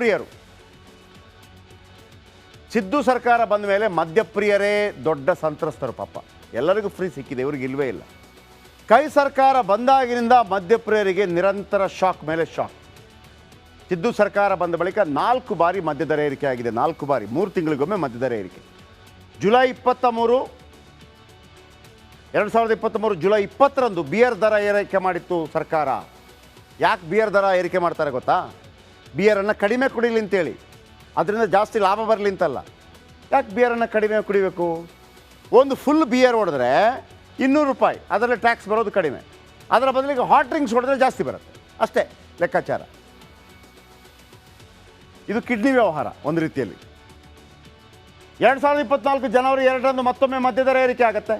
ಪ್ರಿಯರು ಸಿದ್ದು ಸರ್ಕಾರ ಬಂದ ಮೇಲೆ ಮದ್ಯಪ್ರಿಯರೇ ದೊಡ್ಡ ಸಂತ್ರಸ್ತರು. ಪಾಪ ಎಲ್ಲರಿಗೂ ಫ್ರೀ ಸಿಕ್ಕಿದೆ, ಇವ್ರಿಗೆ ಇಲ್ವೇ ಇಲ್ಲ. ಕೈ ಸರ್ಕಾರ ಬಂದಾಗಿನಿಂದ ಮದ್ಯಪ್ರಿಯರಿಗೆ ನಿರಂತರ ಶಾಕ್ ಮೇಲೆ ಶಾಕ್. ಸಿದ್ದು ಸರ್ಕಾರ ಬಂದ ಬಳಿಕ 4 ಬಾರಿ ಮದ್ಯದರ ಏರಿಕೆ ಆಗಿದೆ. 4 ಬಾರಿ, 3 ತಿಂಗಳಿಗೊಮ್ಮೆ ಮದ್ಯದರ ಏರಿಕೆ. ಜುಲೈ 23, 2023 ಜುಲೈ 20ರಂದು ಬಿಯರ್ ದರ ಏರಿಕೆ ಮಾಡಿತ್ತು ಸರ್ಕಾರ. ಯಾಕೆ ಬಿಯರ್ ದರ ಏರಿಕೆ ಮಾಡ್ತಾರೆ ಗೊತ್ತಾ? ಬಿಯರನ್ನು ಕಡಿಮೆ ಕುಡಿಲಿ ಅಂತೇಳಿ, ಅದರಿಂದ ಜಾಸ್ತಿ ಲಾಭ ಬರಲಿ ಅಂತಲ್ಲ. ಯಾಕೆ ಬಿಯರನ್ನು ಕಡಿಮೆ ಕುಡಿಬೇಕು? ಒಂದು ಫುಲ್ ಬಿಯರ್ ಹೊಡೆದ್ರೆ 200 ರೂಪಾಯಿ, ಅದರಲ್ಲಿ ಟ್ಯಾಕ್ಸ್ ಬರೋದು ಕಡಿಮೆ. ಅದರ ಬದಲಿಗೆ ಹಾಟ್ ಡ್ರಿಂಕ್ಸ್ ಹೊಡೆದ್ರೆ ಜಾಸ್ತಿ ಬರುತ್ತೆ, ಅಷ್ಟೇ ಲೆಕ್ಕಾಚಾರ. ಇದು ಕಿಡ್ನಿ ವ್ಯವಹಾರ ಒಂದು ರೀತಿಯಲ್ಲಿ. 2024 ಜನವರಿ 2ರಂದು ಮತ್ತೊಮ್ಮೆ ಮದ್ಯದರ ಏರಿಕೆ ಆಗುತ್ತೆ.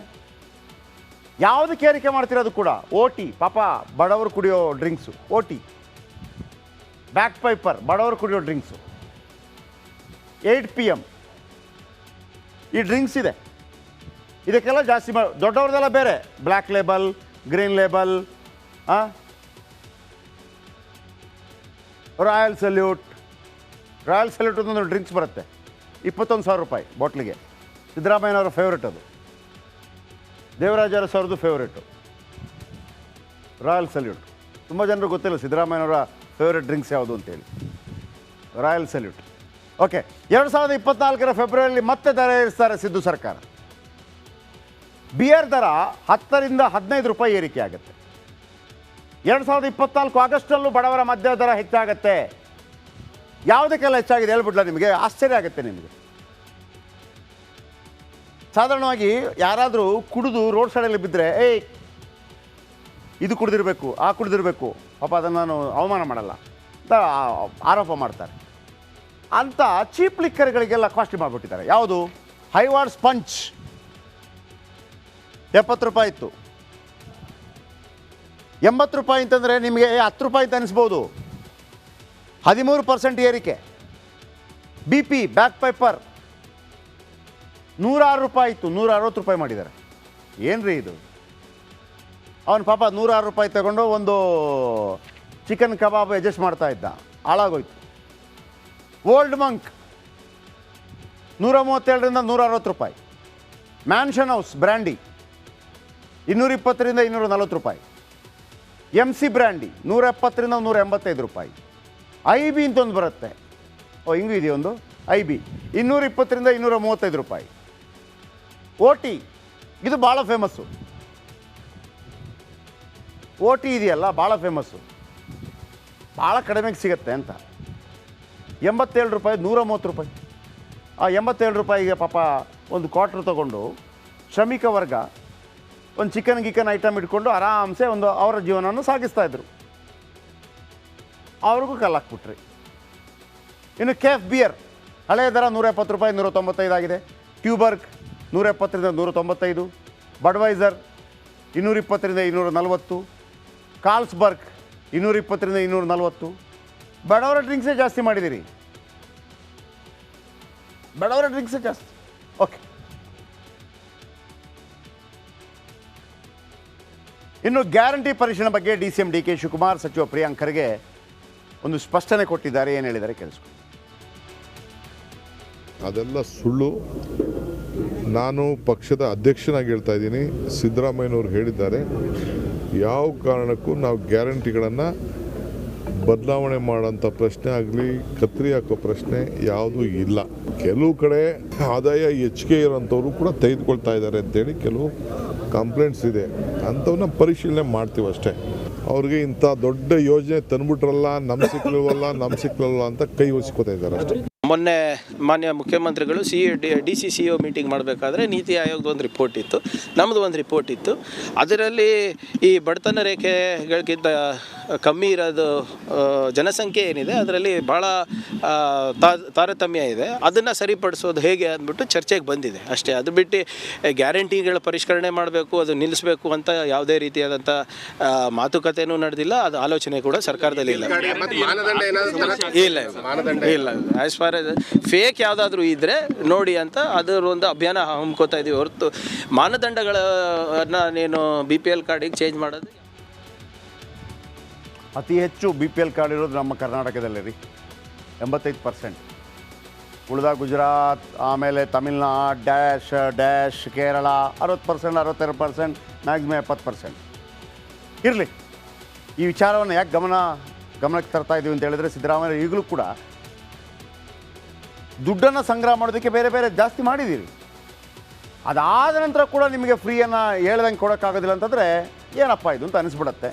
ಯಾವುದಕ್ಕೆ ಏರಿಕೆ ಮಾಡ್ತಿರೋದು ಕೂಡ OT, ಪಾಪ ಬಡವರು ಕುಡಿಯೋ ಡ್ರಿಂಕ್ಸು. OT, ಬ್ಯಾಕ್ ಪೈಪರ್, ಬಡವರು ಕುಡಿಯೋ ಡ್ರಿಂಕ್ಸು. 8 PM ಈ ಡ್ರಿಂಕ್ಸ್ ಇದೆ. ಇದಕ್ಕೆಲ್ಲ ಜಾಸ್ತಿ ದೊಡ್ಡವ್ರದೆಲ್ಲ ಬೇರೆ, black label, green label, royal salute ಒಂದು ಡ್ರಿಂಕ್ಸ್ ಬರುತ್ತೆ, 21,000 ರೂಪಾಯಿ ಬಾಟ್ಲಿಗೆ. ಸಿದ್ದರಾಮಯ್ಯನವರ ಫೇವ್ರೇಟ್ ಅದು, ದೇವರಾಜ ಅರಸು ಅವ್ರದ್ದು ಫೇವ್ರೇಟು ರಾಯಲ್ ಸಲ್ಯೂಟ್. ತುಂಬ ಜನರು ಗೊತ್ತಿಲ್ಲ ಸಿದ್ದರಾಮಯ್ಯನವರ ಫೇವ್ರೇಟ್ ಡ್ರಿಂಕ್ಸ್ ಯಾವುದು ಅಂತೇಳಿ. Royal salute. ಓಕೆ, 2024 ಫೆಬ್ರವರಿಯಲ್ಲಿ ಮತ್ತೆ ದರ ಏರಿಸ್ತಾರೆ ಸಿದ್ದು ಸರ್ಕಾರ. ಬಿಯರ್ ದರ 10ರಿಂದ 15 ರೂಪಾಯಿ ಏರಿಕೆ ಆಗುತ್ತೆ. 2024 ಆಗಸ್ಟಲ್ಲೂ ಬಡವರ ಮದ್ಯ ದರ ಹೆಚ್ಚಾಗತ್ತೆ. ಯಾವುದಕ್ಕೆಲ್ಲ ಹೆಚ್ಚಾಗಿದೆ ಹೇಳ್ಬಿಡ್ಲ ನಿಮಗೆ? ಆಶ್ಚರ್ಯ ಆಗುತ್ತೆ ನಿಮಗೆ. ಸಾಧಾರಣವಾಗಿ ಯಾರಾದರೂ ಕುಡಿದು ರೋಡ್ ಸೈಡಲ್ಲಿ ಬಿದ್ದರೆ, ಇದು ಕುಡಿದಿರಬೇಕು, ಆ ಕುಡಿದಿರಬೇಕು, ಪಾಪ ಅದನ್ನು ನಾನು ಅವಮಾನ ಮಾಡಲ್ಲ ಅಂತ ಆರೋಪ ಮಾಡ್ತಾರೆ. ಅಂತ ಚೀಪ್ ಲಿಕ್ಕರ್ಗಳಿಗೆಲ್ಲ ಕಾಸ್ಟ್ಲಿ ಮಾಡಿಬಿಟ್ಟಿದ್ದಾರೆ. ಯಾವುದು? ಹೈವಾರ್ಡ್ ಸ್ಪಂಚ್ 70 ರೂಪಾಯಿ ಇತ್ತು, 80 ರೂಪಾಯಿ ಅಂತಂದರೆ ನಿಮಗೆ 10 ರೂಪಾಯಿ ಅಂತ ಅನಿಸ್ಬೋದು. 13% ಏರಿಕೆ. BP ಬ್ಯಾಕ್ ಪೈಪರ್ 106 ರೂಪಾಯಿ ಇತ್ತು, 160 ರೂಪಾಯಿ ಮಾಡಿದ್ದಾರೆ. ಏನ್ರಿ ಇದು? ಅವನು ಪಾಪ 106 ರೂಪಾಯಿ ತಗೊಂಡು ಒಂದು ಚಿಕನ್ ಕಬಾಬ್ ಅಡ್ಜಸ್ಟ್ ಮಾಡ್ತಾ ಇದ್ದ, ಹಾಳಾಗೋಯ್ತು. ಓಲ್ಡ್ ಮಂಕ್ 137ರಿಂದ 160 ರೂಪಾಯಿ. ಮ್ಯಾನ್ಷನ್ ಹೌಸ್ ಬ್ರ್ಯಾಂಡಿ 220ರಿಂದ 240 ರೂಪಾಯಿ. MC ಬ್ರ್ಯಾಂಡಿ 170ರಿಂದ 185 ರೂಪಾಯಿ. IB ಅಂತ ಒಂದು ಬರುತ್ತೆ, ಹಿಂಗೂ ಇದೆಯೊಂದು IB 220ರಿಂದ 235 ರೂಪಾಯಿ. OT ಇದು ಭಾಳ ಫೇಮಸ್ಸು. OT ಇದೆಯಲ್ಲ ಭಾಳ ಫೇಮಸ್ಸು, ಭಾಳ ಕಡಿಮೆಗೆ ಸಿಗುತ್ತೆ ಅಂತ. 87 ರೂಪಾಯಿ, 130 ರೂಪಾಯಿ. ಆ 87 ರೂಪಾಯಿಗೆ ಪಾಪ ಒಂದು ಕ್ವಾರ್ಟರ್ ತೊಗೊಂಡು ಶ್ರಮಿಕ ವರ್ಗ ಒಂದು ಚಿಕನ್ ಐಟಮ್ ಇಟ್ಕೊಂಡು ಆರಾಮ್ಸೆ ಒಂದು ಅವರ ಜೀವನವನ್ನು ಸಾಗಿಸ್ತಾಯಿದ್ರು. ಅವ್ರಿಗೂ ಕಲ್ಲಾಕ್ಬಿಟ್ರಿ. ಇನ್ನು ಕೆಫ್ ಬಿಯರ್ ಹಳೆಯ ದರ 170 ರೂಪಾಯಿ, 195 ಆಗಿದೆ. ಟ್ಯೂಬರ್ಗ್ 170ರಿಂದ 195. ಬಡ್ವೈಸರ್ 220ರಿಂದ 240. ಕಾರ್ಲ್ಸ್ಬರ್ಗ್ 220ರಿಂದ 240. ಬಡವರ ಡ್ರಿಂಕ್ಸೇ ಜಾಸ್ತಿ ಮಾಡಿದ್ದೀರಿ, ಬಡವರ ಡ್ರಿಂಕ್ಸೇ ಜಾಸ್ತಿ. ಓಕೆ, ಇನ್ನು ಗ್ಯಾರಂಟಿ ಪರಿಶೀಲನೆ ಬಗ್ಗೆ DCM DK ಶಿವಕುಮಾರ್ ಸಚಿವ ಪ್ರಿಯಾಂಕ್ ಖರ್ಗೆ ಒಂದು ಸ್ಪಷ್ಟನೆ ಕೊಟ್ಟಿದ್ದಾರೆ. ಏನು ಹೇಳಿದ್ದಾರೆ ಕೇಳಿಸ್ಕೊಂಡು. ಅದೆಲ್ಲ ಸುಳ್ಳು. ನಾನು ಪಕ್ಷದ ಅಧ್ಯಕ್ಷನಾಗಿ ಹೇಳ್ತಾ ಇದ್ದೀನಿ, ಸಿದ್ದರಾಮಯ್ಯನವರು ಹೇಳಿದ್ದಾರೆ, ಯಾವ ಕಾರಣಕ್ಕೂ ನಾವು ಗ್ಯಾರಂಟಿಗಳನ್ನು ಬದಲಾವಣೆ ಮಾಡೋಂಥ ಪ್ರಶ್ನೆ ಆಗಲಿ, ಕತ್ರಿ ಹಾಕೋ ಪ್ರಶ್ನೆ ಯಾವುದೂ ಇಲ್ಲ. ಕೆಲವು ಕಡೆ ಆದಾಯ ಹೆಚ್ಚಿಗೆ ಇರೋಂಥವ್ರು ಕೂಡ ತೆಗೆದುಕೊಳ್ತಾ ಇದ್ದಾರೆ ಅಂತೇಳಿ ಕೆಲವು ಕಂಪ್ಲೇಂಟ್ಸ್ ಇದೆ, ಅಂಥವನ್ನ ಪರಿಶೀಲನೆ ಮಾಡ್ತೀವಿ ಅಷ್ಟೇ. ಅವ್ರಿಗೆ ಇಂಥ ದೊಡ್ಡ ಯೋಜನೆ ತಂದ್ಬಿಟ್ರಲ್ಲ, ನಮ್ಮ ಸಿಕ್ಕಲ್ವಲ್ಲ ಅಂತ ಕೈ ಒಸಿಕೋತಾ ಇದ್ದಾರೆ ಅಷ್ಟೇ. ಮೊನ್ನೆ ಮಾನ್ಯ ಮುಖ್ಯಮಂತ್ರಿಗಳು DCCO ಮೀಟಿಂಗ್ ಮಾಡಬೇಕಾದ್ರೆ ನೀತಿ ಆಯೋಗದ ಒಂದು ರಿಪೋರ್ಟ್ ಇತ್ತು, ನಮ್ಮದು ಒಂದು ರಿಪೋರ್ಟ್ ಇತ್ತು. ಅದರಲ್ಲಿ ಈ ಬಡತನ ರೇಖೆಗಳಿಗಿಂತ ಕಮ್ಮಿ ಇರೋದು ಜನಸಂಖ್ಯೆ ಏನಿದೆ ಅದರಲ್ಲಿ ಭಾಳ ತಾರತಮ್ಯ ಇದೆ. ಅದನ್ನು ಸರಿಪಡಿಸೋದು ಹೇಗೆ ಅಂದ್ಬಿಟ್ಟು ಚರ್ಚೆಗೆ ಬಂದಿದೆ ಅಷ್ಟೇ. ಅದು ಬಿಟ್ಟು ಗ್ಯಾರಂಟಿಗಳ ಪರಿಷ್ಕರಣೆ ಮಾಡಬೇಕು, ಅದು ನಿಲ್ಲಿಸಬೇಕು ಅಂತ ಯಾವುದೇ ರೀತಿಯಾದಂಥ ಮಾತುಕತೆಯೂ ನಡೆದಿಲ್ಲ. ಅದು ಆಲೋಚನೆ ಕೂಡ ಸರ್ಕಾರದಲ್ಲಿ ಇಲ್ಲ. ಇಲ್ಲ ಆ್ಯಸ್ ಫಾರ್ ಫೇಕ್ ಯಾವುದಾದ್ರೂ ಇದ್ದರೆ ನೋಡಿ ಅಂತ ಅದರ ಒಂದು ಅಭಿಯಾನ ಹಮ್ಮಿಕೋತಾ ಇದ್ದೀವಿ ಹೊರತು ಮಾನದಂಡಗಳನ್ನು ನೀನು BPL ಕಾರ್ಡಿಗೆ ಚೇಂಜ್ ಮಾಡೋದು. ಅತಿ ಹೆಚ್ಚು BPL ಕಾರ್ಡ್ ಇರೋದು ನಮ್ಮ ಕರ್ನಾಟಕದಲ್ಲಿ ರೀ. 85%. ಉಳಿದ ಗುಜರಾತ್, ಆಮೇಲೆ ತಮಿಳ್ನಾಡು, ಡ್ಯಾಶ್ ಕೇರಳ 60%, 62%, ಮ್ಯಾಕ್ಸಿಮಮ್ 70%. ಇರಲಿ, ಈ ವಿಚಾರವನ್ನು ಯಾಕೆ ಗಮನಕ್ಕೆ ತರ್ತಾ ಇದ್ದೀವಿ ಅಂತ ಹೇಳಿದ್ರೆ, ಸಿದ್ದರಾಮಯ್ಯ ಈಗಲೂ ಕೂಡ ದುಡ್ಡನ್ನು ಸಂಗ್ರಹ ಮಾಡೋದಕ್ಕೆ ಬೇರೆ ಬೇರೆ ಜಾಸ್ತಿ ಮಾಡಿದ್ದೀರಿ. ಅದಾದ ನಂತರ ಕೂಡ ನಿಮಗೆ ಫ್ರೀಯನ್ನು ಹೇಳ್ದಂಗೆ ಕೊಡೋಕ್ಕಾಗೋದಿಲ್ಲ ಅಂತಂದರೆ ಏನಪ್ಪ ಇದು ಅಂತ ಅನಿಸ್ಬಿಡತ್ತೆ.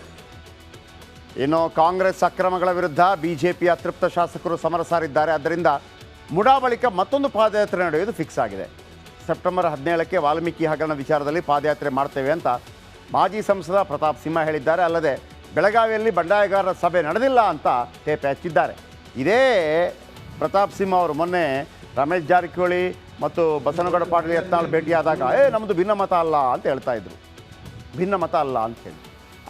ಇನ್ನು ಕಾಂಗ್ರೆಸ್ ಅಕ್ರಮಗಳ ವಿರುದ್ಧ BJP ಅತೃಪ್ತ ಶಾಸಕರು ಸಮರ ಸಾರಿದ್ದಾರೆ. ಆದ್ದರಿಂದ ಮುಡಾ ಬಳಿಕ ಮತ್ತೊಂದು ಪಾದಯಾತ್ರೆ ನಡೆಯುವುದು ಫಿಕ್ಸ್ ಆಗಿದೆ. ಸೆಪ್ಟೆಂಬರ್ 17ಕ್ಕೆ ವಾಲ್ಮೀಕಿ ಹಗರಣ ವಿಚಾರದಲ್ಲಿ ಪಾದಯಾತ್ರೆ ಮಾಡ್ತೇವೆ ಅಂತ ಮಾಜಿ ಸಂಸದ ಪ್ರತಾಪ್ ಸಿಂಹ ಹೇಳಿದ್ದಾರೆ. ಅಲ್ಲದೆ ಬೆಳಗಾವಿಯಲ್ಲಿ ಬಂಡಾಯಗಾರರ ಸಭೆ ನಡೆದಿಲ್ಲ ಅಂತ ಟೇಪ್ ಹಚ್ಚಿದ್ದಾರೆ. ಇದೇ ಪ್ರತಾಪ್ ಸಿಂಹ ಅವರು ಮೊನ್ನೆ ರಮೇಶ್ ಜಾರಕಿಹೊಳಿ ಮತ್ತು ಬಸನಗೌಡ ಪಾಟೀಲ್ ಯತ್ನಾಳ್ ಭೇಟಿಯಾದಾಗ ನಮ್ಮದು ಭಿನ್ನಮತ ಅಲ್ಲ ಅಂತ ಹೇಳ್ತಾ ಇದ್ರು. ಭಿನ್ನಮತ ಅಲ್ಲ ಅಂತ ಹೇಳಿ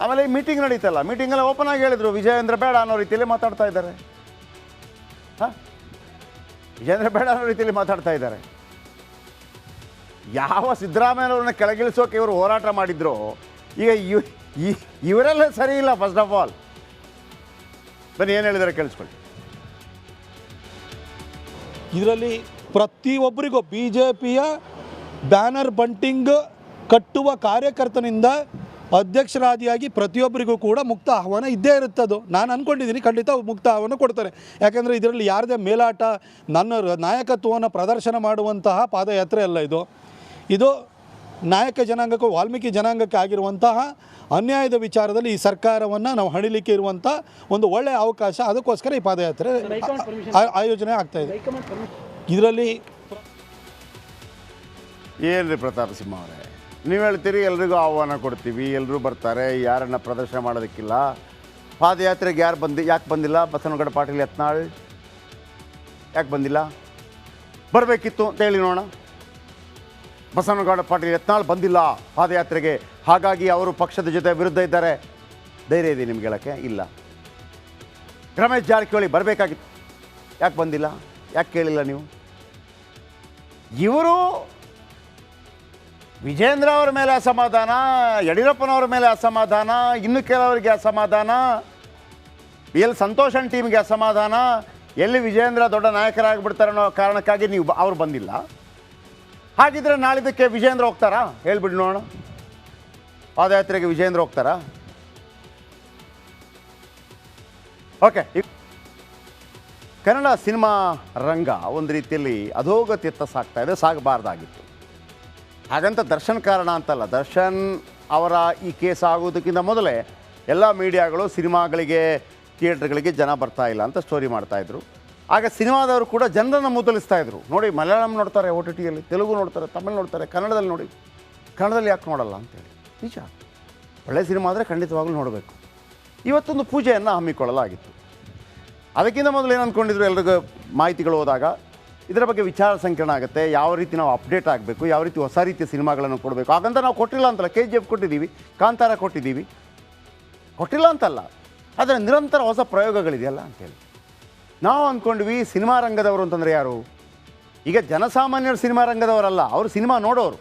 ಆಮೇಲೆ ಈ ಮೀಟಿಂಗ್ ನಡೀತಲ್ಲ, ಮೀಟಿಂಗಲ್ಲಿ ಓಪನ್ ಆಗಿ ಹೇಳಿದರು ವಿಜಯೇಂದ್ರ ಬೇಡ ಅನ್ನೋ ರೀತಿಯಲ್ಲಿ ಮಾತಾಡ್ತಾ ಇದ್ದಾರೆ. ವಿಜಯೇಂದ್ರ ಬೇಡ ಅನ್ನೋ ರೀತಿಯಲ್ಲಿ ಮಾತಾಡ್ತಾ ಇದ್ದಾರೆ. ಯಾವ ಸಿದ್ದರಾಮಯ್ಯವ್ರನ್ನ ಕೆಳಗಿಳಿಸೋಕೆ ಇವರು ಹೋರಾಟ ಮಾಡಿದ್ರು, ಈಗ ಇವರೆಲ್ಲ ಸರಿ ಇಲ್ಲ. ಫಸ್ಟ್ ಆಫ್ ಆಲ್ ಬನ್ನಿ ಏನು ಹೇಳಿದ್ದಾರೆ ಕೇಳಿಸ್ಕೊಳ್ಳಿ. ಇದರಲ್ಲಿ ಪ್ರತಿಯೊಬ್ಬರಿಗೂ BJPಯ ಬ್ಯಾನರ್ ಬಂಟಿಂಗ್ ಕಟ್ಟುವ ಕಾರ್ಯಕರ್ತನಿಂದ ಅಧ್ಯಕ್ಷರಾದಿಯಾಗಿ ಪ್ರತಿಯೊಬ್ಬರಿಗೂ ಕೂಡ ಮುಕ್ತ ಆಹ್ವಾನ ಇದ್ದೇ ಇರುತ್ತದು. ನಾನು ಅಂದ್ಕೊಂಡಿದ್ದೀನಿ ಖಂಡಿತ ಮುಕ್ತ ಆಹ್ವಾನ ಕೊಡ್ತಾರೆ. ಯಾಕೆಂದರೆ ಇದರಲ್ಲಿ ಯಾರದೇ ಮೇಲಾಟ, ನನ್ನ ನಾಯಕತ್ವವನ್ನು ಪ್ರದರ್ಶನ ಮಾಡುವಂತಹ ಪಾದಯಾತ್ರೆ ಅಲ್ಲ ಇದು ನಾಯಕ ಜನಾಂಗಕ್ಕೂ ವಾಲ್ಮೀಕಿ ಜನಾಂಗಕ್ಕೆ ಆಗಿರುವಂತಹ ಅನ್ಯಾಯದ ವಿಚಾರದಲ್ಲಿ ಈ ಸರ್ಕಾರವನ್ನು ನಾವು ಹಣಿಲಿಕ್ಕೆ ಇರುವಂಥ ಒಂದು ಒಳ್ಳೆಯ ಅವಕಾಶ. ಅದಕ್ಕೋಸ್ಕರ ಈ ಪಾದಯಾತ್ರೆ ಆಯೋಜನೆ ಆಗ್ತಾಯಿದೆ. ಇದರಲ್ಲಿ ಏನು ರೀ ಪ್ರತಾಪ್ ಸಿಂಹ ಅವರೇ, ನೀವು ಹೇಳ್ತೀರಿ ಎಲ್ರಿಗೂ ಆಹ್ವಾನ ಕೊಡ್ತೀವಿ, ಎಲ್ಲರೂ ಬರ್ತಾರೆ, ಯಾರನ್ನು ಪ್ರದರ್ಶನ ಮಾಡೋದಕ್ಕಿಲ್ಲ. ಪಾದಯಾತ್ರೆಗೆ ಯಾಕೆ ಬಂದಿಲ್ಲ? ಬಸನಗೌಡ ಪಾಟೀಲ್ ಯತ್ನಾಳ್ ಯಾಕೆ ಬಂದಿಲ್ಲ? ಬರಬೇಕಿತ್ತು ಅಂತ ಹೇಳಿ ನೋಡೋಣ. ಬಸನಗೌಡ ಪಾಟೀಲ್ ಯತ್ನಾಳ್ ಬಂದಿಲ್ಲ ಪಾದಯಾತ್ರೆಗೆ, ಹಾಗಾಗಿ ಅವರು ಪಕ್ಷದ ಜೊತೆ ವಿರುದ್ಧ ಇದ್ದಾರೆ. ಧೈರ್ಯ ಇದೆ ನಿಮ್ಗೆ ಹೇಳೋಕ್ಕೆ? ಇಲ್ಲ. ರಮೇಶ್ ಜಾರಕಿಹೊಳಿ ಬರಬೇಕಾಗಿತ್ತು, ಯಾಕೆ ಬಂದಿಲ್ಲ? ಯಾಕೆ ಕೇಳಿಲ್ಲ ನೀವು? ಇವರು ವಿಜೇಂದ್ರ ಅವರ ಮೇಲೆ ಅಸಮಾಧಾನ, ಯಡಿಯೂರಪ್ಪನವರ ಮೇಲೆ ಅಸಮಾಧಾನ, ಇನ್ನು ಕೆಲವರಿಗೆ ಅಸಮಾಧಾನ, ಎಲ್ಲಿ ಸಂತೋಷನ್ ಟೀಮ್ಗೆ ಅಸಮಾಧಾನ, ಎಲ್ಲಿ ವಿಜೇಂದ್ರ ದೊಡ್ಡ ನಾಯಕರಾಗಿಬಿಡ್ತಾರೆ ಅನ್ನೋ ಕಾರಣಕ್ಕಾಗಿ ಅವ್ರು ಬಂದಿಲ್ಲ. ಹಾಗಿದ್ರೆ ನಾಳಿದ್ದಕ್ಕೆ ವಿಜೇಂದ್ರ ಹೋಗ್ತಾರಾ? ಹೇಳ್ಬಿಡಿ ನೋಡೋಣ. ಪಾದಯಾತ್ರೆಗೆ ವಿಜೇಂದ್ರ ಹೋಗ್ತಾರಾ? ಓಕೆ. ಕನ್ನಡ ಸಿನಿಮಾ ರಂಗ ಒಂದು ರೀತಿಯಲ್ಲಿ ಅಧೋಗತಿಯತ್ತ ಸಾಗ್ತಾ ಇದೆ, ಸಾಗಬಾರ್ದಾಗಿತ್ತು. ಹಾಗಂತ ದರ್ಶನ್ ಕಾರಣ ಅಂತಲ್ಲ. ದರ್ಶನ್ ಅವರ ಈ ಕೇಸ್ ಆಗೋದಕ್ಕಿಂತ ಮೊದಲೇ ಎಲ್ಲ ಮೀಡಿಯಾಗಳು ಸಿನಿಮಾಗಳಿಗೆ, ಥಿಯೇಟ್ರ್ಗಳಿಗೆ ಜನ ಬರ್ತಾ ಇಲ್ಲ ಅಂತ ಸ್ಟೋರಿ ಮಾಡ್ತಾಯಿದ್ರು. ಆಗ ಸಿನಿಮಾದವರು ಕೂಡ ಜನರನ್ನು ಮುತಲಿಸ್ತಾ ಇದ್ರು. ನೋಡಿ, ಮಲಯಾಳಂ ನೋಡ್ತಾರೆ OTTಯಲ್ಲಿ, ತೆಲುಗು ನೋಡ್ತಾರೆ, ತಮಿಳು ನೋಡ್ತಾರೆ, ಕನ್ನಡದಲ್ಲಿ ನೋಡಿ, ಕನ್ನಡದಲ್ಲಿ ಯಾಕೆ ನೋಡಲ್ಲ ಅಂತೇಳಿ. ನಿಜ, ಒಳ್ಳೆಯ ಸಿನಿಮಾ ಆದರೆ ಖಂಡಿತವಾಗ್ಲೂ ನೋಡಬೇಕು. ಇವತ್ತೊಂದು ಪೂಜೆಯನ್ನು ಹಮ್ಮಿಕೊಳ್ಳಲಾಗಿತ್ತು. ಅದಕ್ಕಿಂತ ಮೊದಲು ಏನು ಅಂದ್ಕೊಂಡಿದ್ರು, ಎಲ್ರಿಗೂ ಮಾಹಿತಿಗಳು ಹೋದಾಗ ಇದರ ಬಗ್ಗೆ ವಿಚಾರ ಸಂಕಿರಣ ಆಗುತ್ತೆ. ಯಾವ ರೀತಿ ನಾವು ಅಪ್ಡೇಟ್ ಆಗಬೇಕು, ಯಾವ ರೀತಿ ಹೊಸ ರೀತಿಯ ಸಿನಿಮಾಗಳನ್ನು ಕೊಡಬೇಕು. ಹಾಗಂತ ನಾವು ಕೊಟ್ಟಿಲ್ಲ ಅಂತಲ್ಲ. KGF ಕೊಟ್ಟಿದ್ದೀವಿ, ಕಾಂತಾರ ಕೊಟ್ಟಿದ್ದೀವಿ, ಕೊಟ್ಟಿಲ್ಲ ಅಂತಲ್ಲ. ಆದರೆ ನಿರಂತರ ಹೊಸ ಪ್ರಯೋಗಗಳಿದೆಯಲ್ಲ ಅಂತೇಳಿ ನಾವು ಅಂದ್ಕೊಂಡ್ವಿ. ಸಿನಿಮಾ ರಂಗದವರು ಅಂತಂದರೆ ಯಾರು? ಈಗ ಜನಸಾಮಾನ್ಯರು ಸಿನಿಮಾ ರಂಗದವರಲ್ಲ, ಅವರು ಸಿನಿಮಾ ನೋಡೋರು.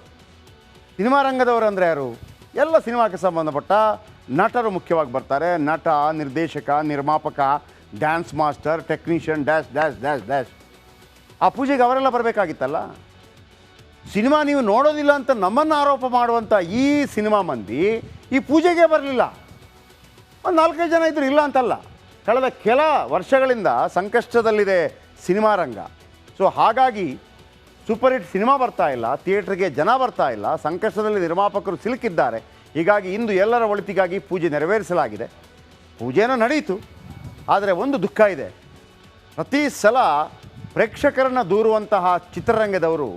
ಸಿನಿಮಾ ರಂಗದವರು ಅಂದರೆ ಯಾರು? ಎಲ್ಲ ಸಿನಿಮಾಕ್ಕೆ ಸಂಬಂಧಪಟ್ಟ ನಟರು ಮುಖ್ಯವಾಗಿ ಬರ್ತಾರೆ. ನಟ, ನಿರ್ದೇಶಕ, ನಿರ್ಮಾಪಕ, dance master, technician, dash dash dash dash. ಆ ಪೂಜೆಗೆ ಅವರೆಲ್ಲ ಬರಬೇಕಾಗಿತ್ತಲ್ಲ. ಸಿನಿಮಾ ನೀವು ನೋಡೋದಿಲ್ಲ ಅಂತ ನಮ್ಮನ್ನು ಆರೋಪ ಮಾಡುವಂಥ ಈ ಸಿನಿಮಾ ಮಂದಿ ಈ ಪೂಜೆಗೆ ಬರಲಿಲ್ಲ. ಒಂದು 4-5 ಜನ ಇದ್ದರು, ಇಲ್ಲ ಅಂತಲ್ಲ. ಕಳೆದ ಕೆಲ ವರ್ಷಗಳಿಂದ ಸಂಕಷ್ಟದಲ್ಲಿದೆ ಸಿನಿಮಾ ರಂಗ. ಸೊ ಹಾಗಾಗಿ ಸೂಪರ್ ಹಿಟ್ ಸಿನಿಮಾ ಬರ್ತಾ ಇಲ್ಲ, ಥಿಯೇಟ್ರಿಗೆ ಜನ ಬರ್ತಾ ಇಲ್ಲ, ಸಂಕಷ್ಟದಲ್ಲಿ ನಿರ್ಮಾಪಕರು ಸಿಲುಕಿದ್ದಾರೆ. ಹೀಗಾಗಿ ಇಂದು ಎಲ್ಲರ ಒಳಿತಿಗಾಗಿ ಪೂಜೆ ನೆರವೇರಿಸಲಾಗಿದೆ. ಪೂಜೆನೂ ನಡೆಯಿತು. ಆದರೆ ಒಂದು ದುಃಖ ಇದೆ. ಪ್ರತಿ ಸಲ ಪ್ರೇಕ್ಷಕರನ್ನು ದೂರುವಂತಹ ಚಿತ್ರರಂಗದವರು